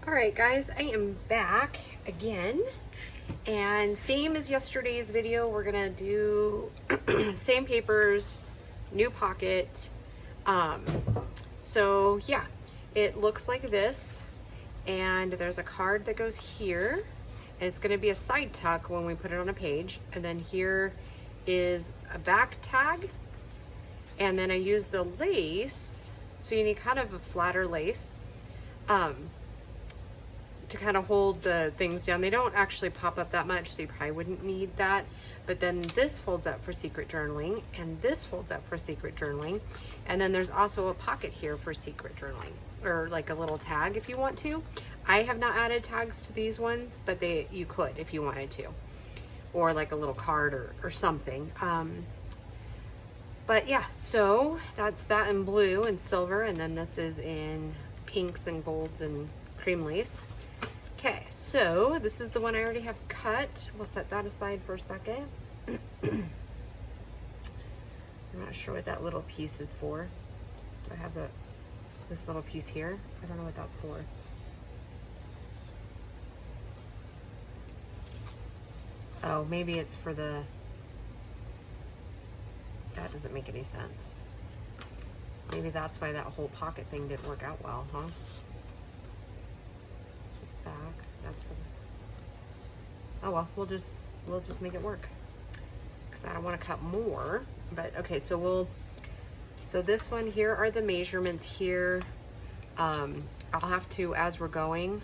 All right, guys, I am back again, and same as yesterday's video, we're gonna do same papers, new pocket. So yeah, it looks like this, and there's a card that goes here, and it's gonna be a side tuck when we put it on a page, and then here is a back tag, and then I use the lace, so you need kind of a flatter lace. To kind of hold the things down. They don't actually pop up that much, so you probably wouldn't need that. But then this folds up for secret journaling, and this folds up for secret journaling. And then there's also a pocket here for secret journaling, or like a little tag if you want to. I have not added tags to these ones, but you could if you wanted to. Or like a little card or something. But yeah, so that's that in blue and silver, and then this is in pinks and golds and cream lace. Okay, so this is the one I already have cut. We'll set that aside for a second. I'm not sure what that little piece is for. Do I have this little piece here? I don't know what that's for. Oh, maybe it's for the... That doesn't make any sense. Maybe that's why that whole pocket thing didn't work out well, huh? Back. That's for the... Oh well, we'll just make it work, because I don't want to cut more. But okay, so this one, here are the measurements here. I'll have to, as we're going,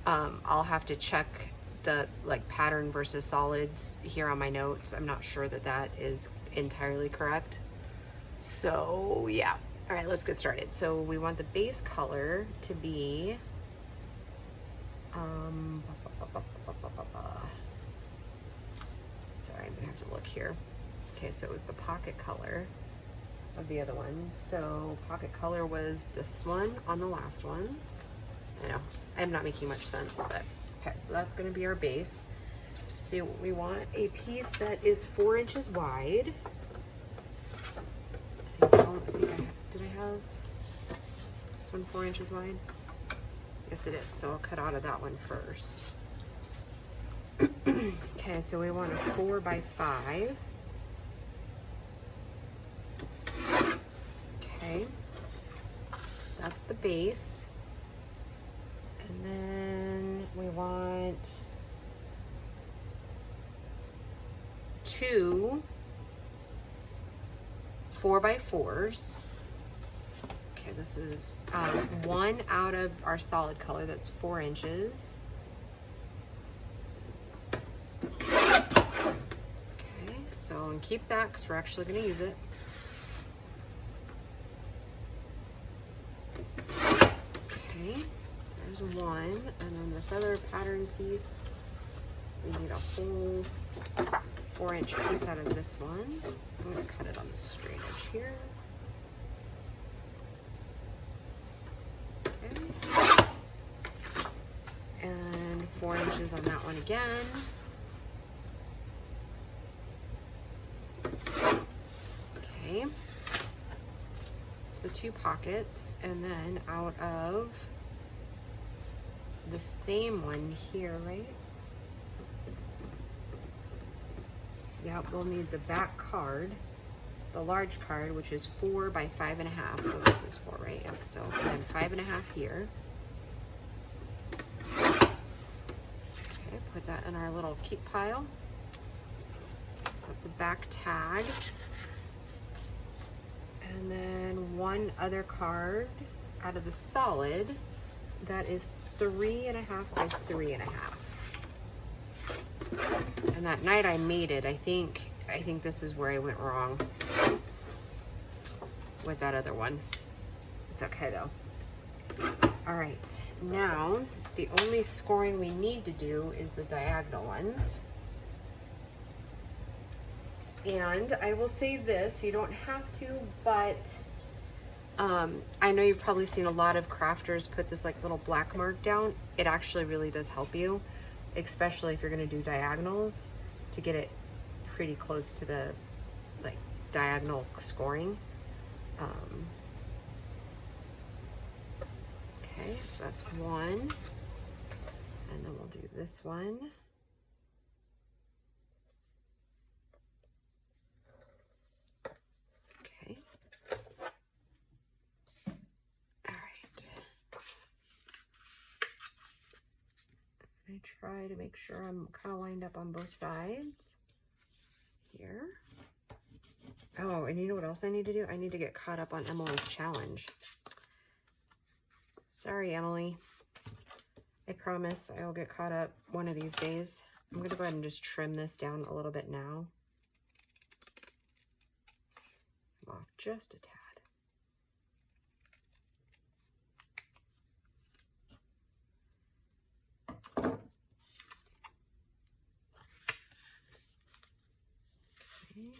I'll have to check the like pattern versus solids here on my notes. I'm not sure that is entirely correct. So yeah. All right, let's get started. So we want the base color to be sorry, I'm gonna have to look here. Okay, so it was the pocket color of the other one. So pocket color was this one on the last one. I know I'm not making much sense, but okay, so that's gonna be our base. So we want a piece that is 4 inches wide. Did I have this one 4 inches wide? Yes, it is. So I'll cut out of that one first. Okay, so we want a 4 by 5. Okay, that's the base. And then we want 2 4 by 4s. Okay, this is one out of our solid color, that's 4 inches. Okay, so and keep that because we're actually going to use it. Okay, there's one, and then this other pattern piece, we need a whole 4-inch piece out of this one. I'm going to cut it on the straight edge here. And 4 inches on that one again. Okay, it's the 2 pockets, and then out of the same one here, right? Yeah, we'll need the back card, the large card, which is 4 by 5.5. So this is 4, right? Yep. So then 5.5 here. Okay, put that in our little keep pile. So it's the back tag. And then one other card out of the solid that is 3.5 by 3.5. And that night I made it, I think this is where I went wrong with that other one. It's okay though. All right, now the only scoring we need to do is the diagonal ones. And I will say this, you don't have to, but I know you've probably seen a lot of crafters put this like little black mark down. It actually really does help you, especially if you're gonna do diagonals, to get it pretty close to the like diagonal scoring. Okay, so that's one. And then we'll do this one. Okay. All right. I try to make sure I'm kind of lined up on both sides here. Oh, and you know what else I need to do? I need to get caught up on Emily's challenge. Sorry, Emily. I promise I will get caught up one of these days. I'm going to go ahead and just trim this down a little bit now. I'm off just a tad. Okay.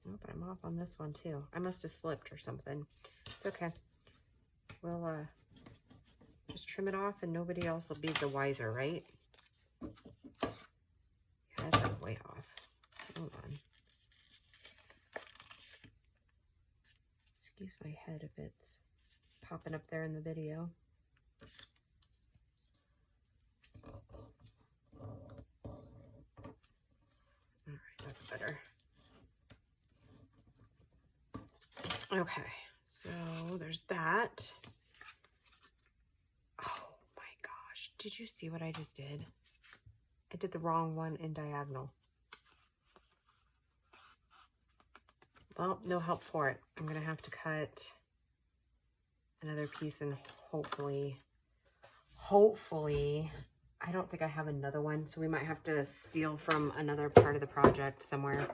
Oh, but I'm off on this one too. I must have slipped or something. It's okay. We'll just trim it off and nobody else will be the wiser, right? Yeah, that's like way off. Hold on. Excuse my head if it's popping up there in the video. All right, that's better. Okay, so there's that. Oh my gosh, did you see what I just did? I did the wrong one in diagonal. Well, no help for it. I'm gonna have to cut another piece and hopefully, I don't think I have another one, so we might have to steal from another part of the project somewhere.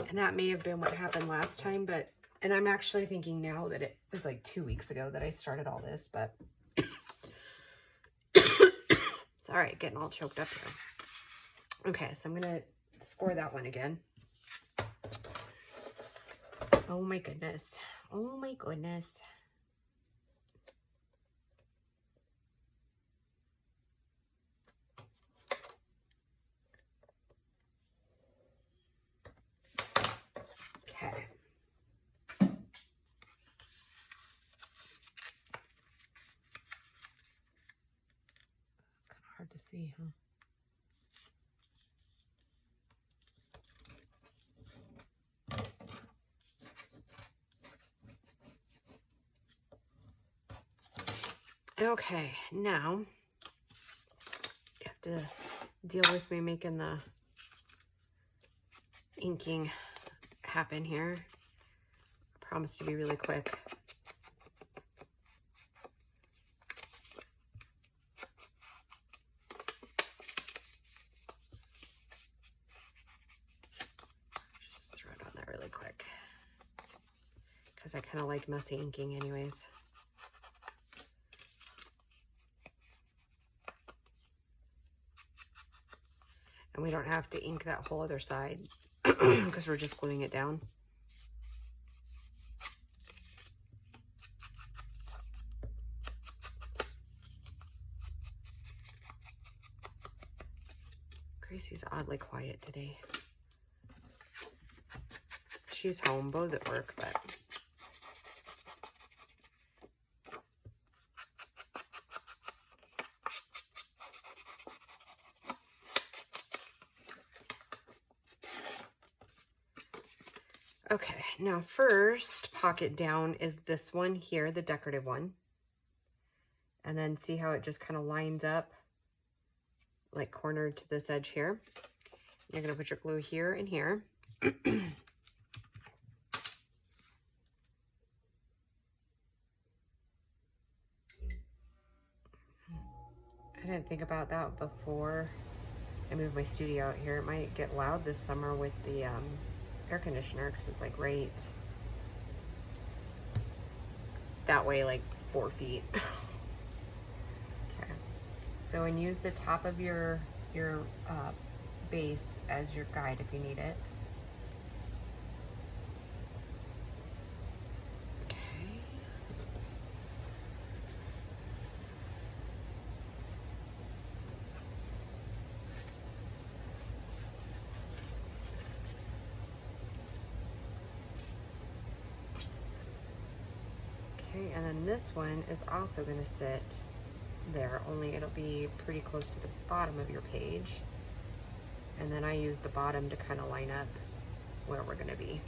And that may have been what happened last time, but, and I'm actually thinking now that it was like 2 weeks ago that I started all this, but it's all right, getting all choked up here. Okay, so I'm gonna score that one again. Oh my goodness. Oh my goodness. Okay. It's kind of hard to see, huh? Okay, now you have to deal with me making the inking happen here. I promise to be really quick. Just throw it on there really quick because I kind of like messy inking anyways. And we don't have to ink that whole other side because we're just gluing it down. Gracie's oddly quiet today. She's home, Bo's at work, but okay, now first pocket down is this one here, the decorative one. And then see how it just kind of lines up, like cornered to this edge here. You're gonna put your glue here and here. I didn't think about that before I moved my studio out here. It might get loud this summer with the air conditioner because it's like right that way, like 4 feet. Okay, so and use the top of your base as your guide if you need it. Okay. and then this one is also going to sit there, only it'll be pretty close to the bottom of your page. And then I use the bottom to kind of line up where we're going to be.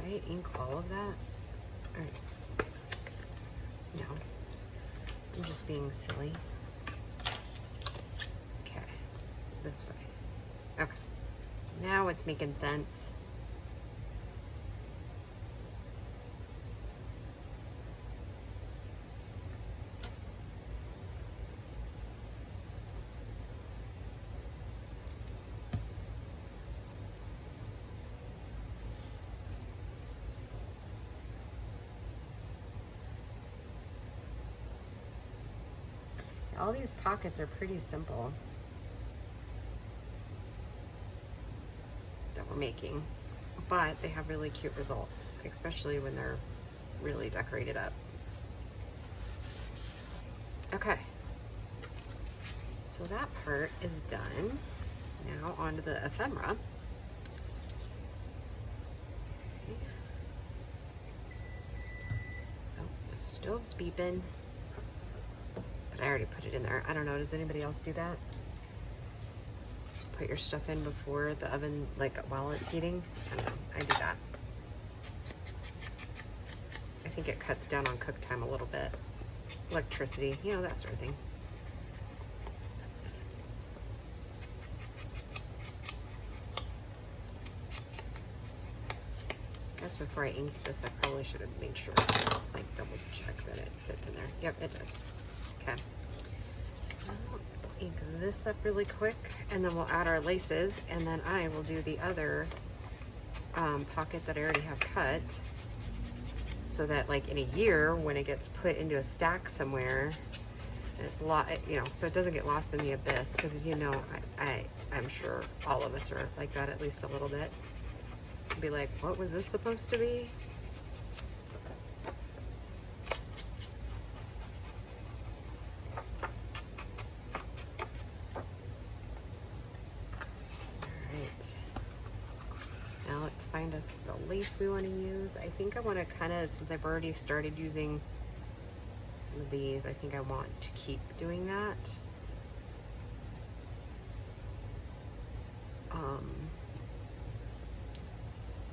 Did I ink all of that? All right. No, I'm just being silly. Okay, so this way. Okay, now it's making sense. All these pockets are pretty simple that we're making, but they have really cute results, especially when they're really decorated up. Okay, so that part is done. Now onto the ephemera. Okay. Oh, the stove's beeping. I already put it in there. I don't know, does anybody else do that? Put your stuff in before the oven, like while it's heating? I don't know, I do that. I think it cuts down on cook time a little bit. Electricity, you know, that sort of thing. I guess before I inked this, I probably should have made sure, like double check that it fits in there. Yep, it does. Okay, I'll ink this up really quick, and then we'll add our laces, and then I will do the other pocket that I already have cut, so that like in a year when it gets put into a stack somewhere, and it's a lot, you know, so it doesn't get lost in the abyss, because you know, I'm sure all of us are like that at least a little bit. Be like, what was this supposed to be? Find us the lace we want to use. I think I want to kind of, since I've already started using some of these, I think I want to keep doing that.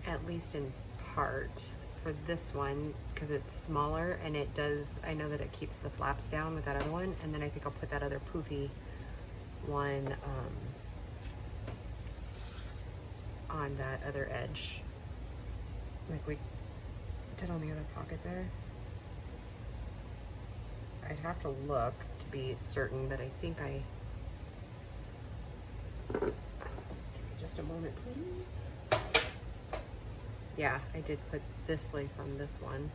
At least in part for this one, because it's smaller and it does, I know that it keeps the flaps down with that other one, and then I think I'll put that other poofy one on that other edge, like we did on the other pocket there. I'd have to look to be certain, but I think give me just a moment, please. Yeah, I did put this lace on this one.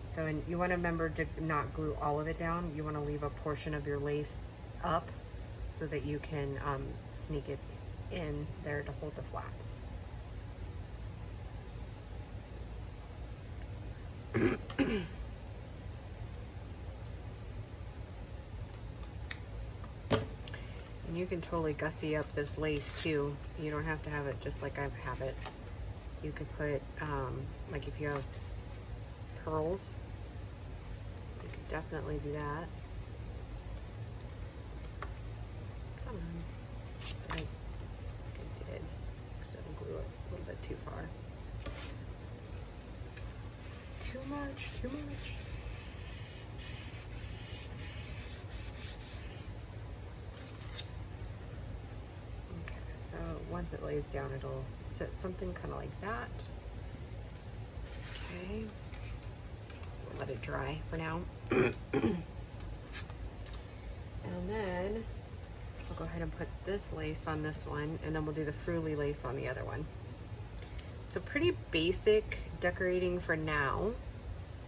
So, and you want to remember to not glue all of it down. You want to leave a portion of your lace up so that you can sneak it in there to hold the flaps. And you can totally gussy up this lace too. You don't have to have it just like I have it. You could put, like if you have pearls, you could definitely do that. Come on. I did, because I glue it a little bit too far. Too much, too much. Okay, so once it lays down, it'll sit something kind of like that. Okay, we'll let it dry for now. And then I'll go ahead and put this lace on this one, and then we'll do the fruly lace on the other one. So pretty basic decorating for now.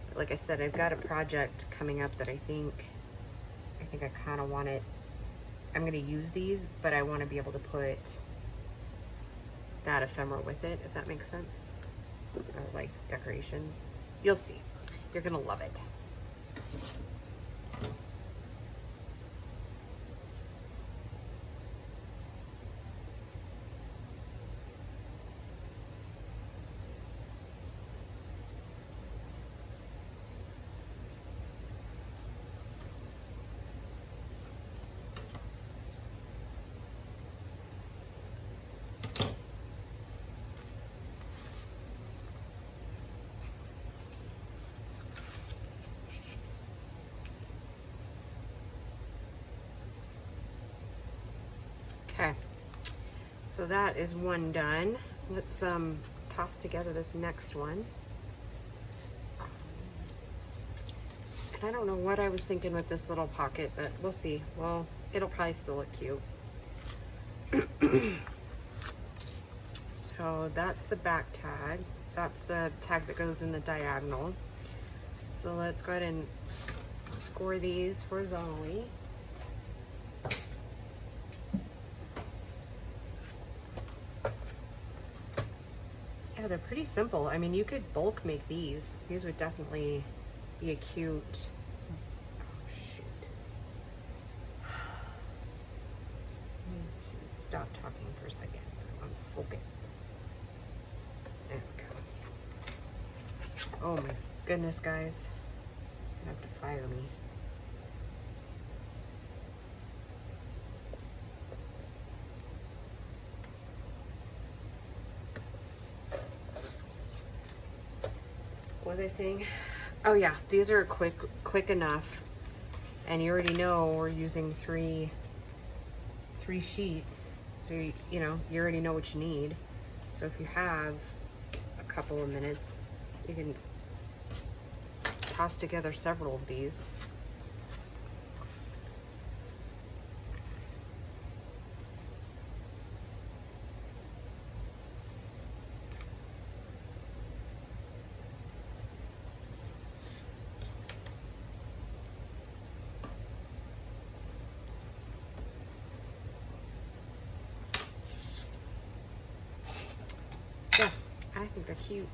But like I said, I've got a project coming up that I think I kind of want it. I'm going to use these, but I want to be able to put that ephemera with it, if that makes sense. Or like decorations. You'll see. You're going to love it. Okay, so that is one done. Let's toss together this next one. And I don't know what I was thinking with this little pocket, but we'll see. Well, it'll probably still look cute. So that's the back tag. That's the tag that goes in the diagonal. So let's go ahead and score these horizontally. Yeah, they're pretty simple. I mean, you could bulk make these. These would definitely be a cute, oh shoot. I need to stop talking for a second so I'm focused. There we go. Oh my goodness, guys. You're gonna have to fire me. What was I saying? Oh yeah, these are quick enough, and you already know we're using three sheets, so you know you already know what you need. So if you have a couple of minutes, you can toss together several of these. Yeah, I think they're cute.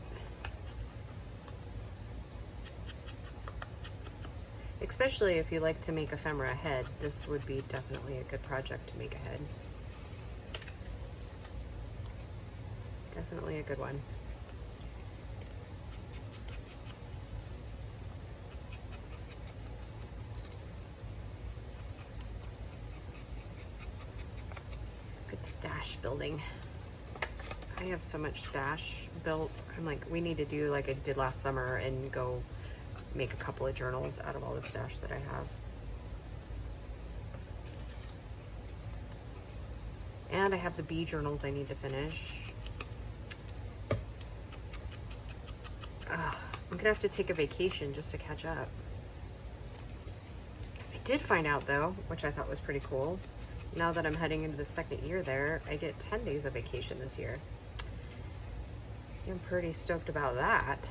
Especially if you like to make ephemera head, this would be definitely a good project to make a head. Definitely a good one. Good stash building. I have so much stash built. I'm like, we need to do like I did last summer and go make a couple of journals out of all the stash that I have. And I have the bee journals I need to finish. I'm gonna have to take a vacation just to catch up. I did find out though, which I thought was pretty cool. Now that I'm heading into the second year there, I get 10 days of vacation this year. I'm pretty stoked about that.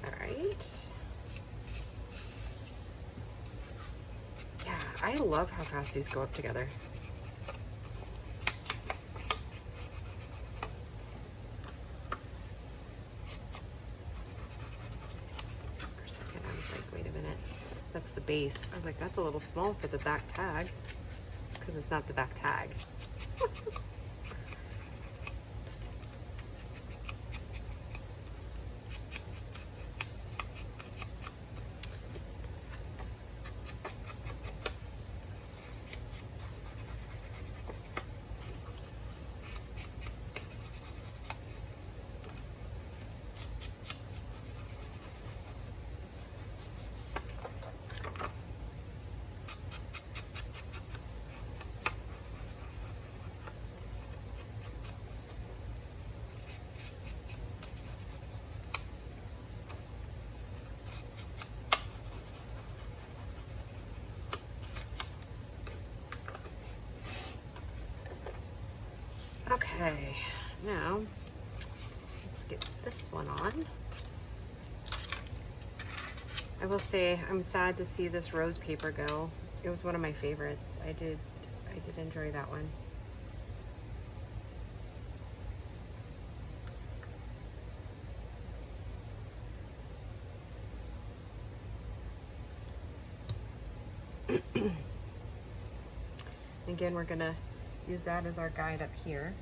All right. Yeah, I love how fast these go up together. For a second, I was like, wait a minute. That's the base. I was like, that's a little small for the back tag. It's because it's not the back tag. Okay, now let's get this one on. I will say I'm sad to see this rose paper go. It was one of my favorites. I did enjoy that one. Again, we're gonna use that as our guide up here.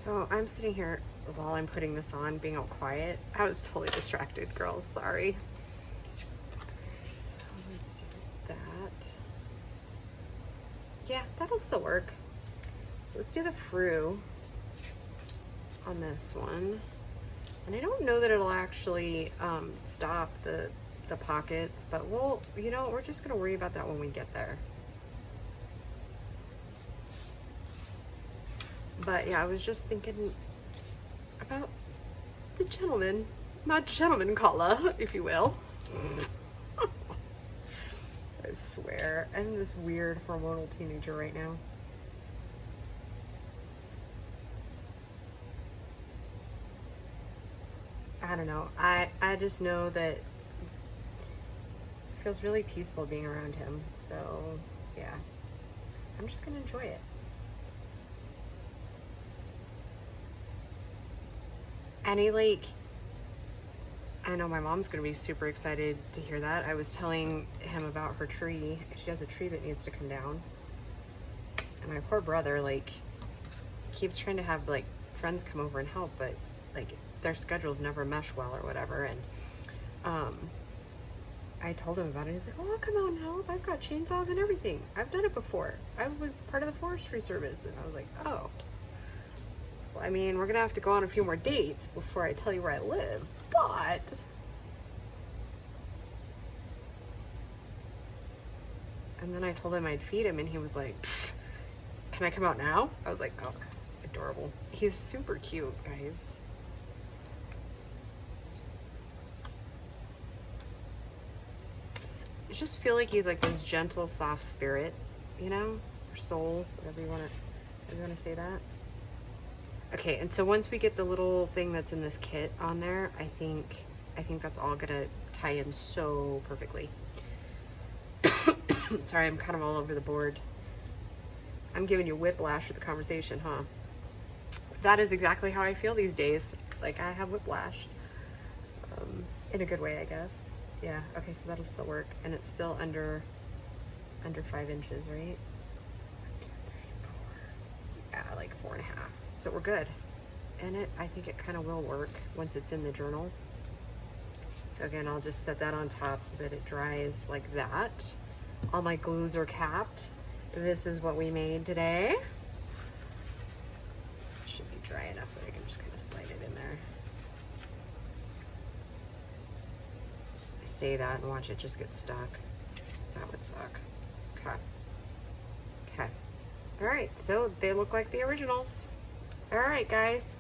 So I'm sitting here while I'm putting this on, being all quiet. I was totally distracted, girls, sorry. So let's do that. Yeah, that'll still work. So let's do the frou on this one. And I don't know that it'll actually stop the pockets, but we'll, you know, we're just gonna worry about that when we get there. But yeah, I was just thinking about the gentleman, my gentleman collar, if you will. I swear, I'm this weird hormonal teenager right now. I don't know. I just know that it feels really peaceful being around him. So yeah, I'm just gonna enjoy it. And he, like, I know my mom's gonna be super excited to hear that. I was telling him about her tree. She has a tree that needs to come down. And my poor brother, like, keeps trying to have, like, friends come over and help, but, like, their schedules never mesh well or whatever. And I told him about it. He's like, oh, I'll come out and help. I've got chainsaws and everything. I've done it before. I was part of the forestry service. And I was like, oh. Well, I mean, we're gonna have to go on a few more dates before I tell you where I live, but and then I told him I'd feed him and he was like, can I come out now? I was like, oh, adorable. He's super cute, guys. I just feel like he's like this gentle, soft spirit, you know, or soul, whatever you want to say that. Okay, and so once we get the little thing that's in this kit on there, I think that's all gonna tie in so perfectly. Sorry, I'm kind of all over the board. I'm giving you whiplash with the conversation, huh? That is exactly how I feel these days. Like, I have whiplash. In a good way, I guess. Yeah, okay, so that'll still work. And it's still under 5 inches, right? 1, 2, 3, 4. Yeah, like 4.5. So we're good. And I think it kind of will work once it's in the journal. So again, I'll just set that on top so that it dries like that. All my glues are capped. This is what we made today. Should be dry enough that I can just kind of slide it in there. I say that and watch it just get stuck. That would suck. Okay. Okay. All right, so they look like the originals. All right, guys.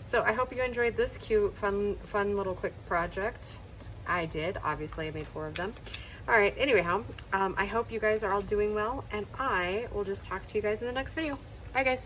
So I hope you enjoyed this cute, fun little quick project. I did. Obviously, I made 4 of them. All right, anyhow, I hope you guys are all doing well, and I will just talk to you guys in the next video. Bye, guys.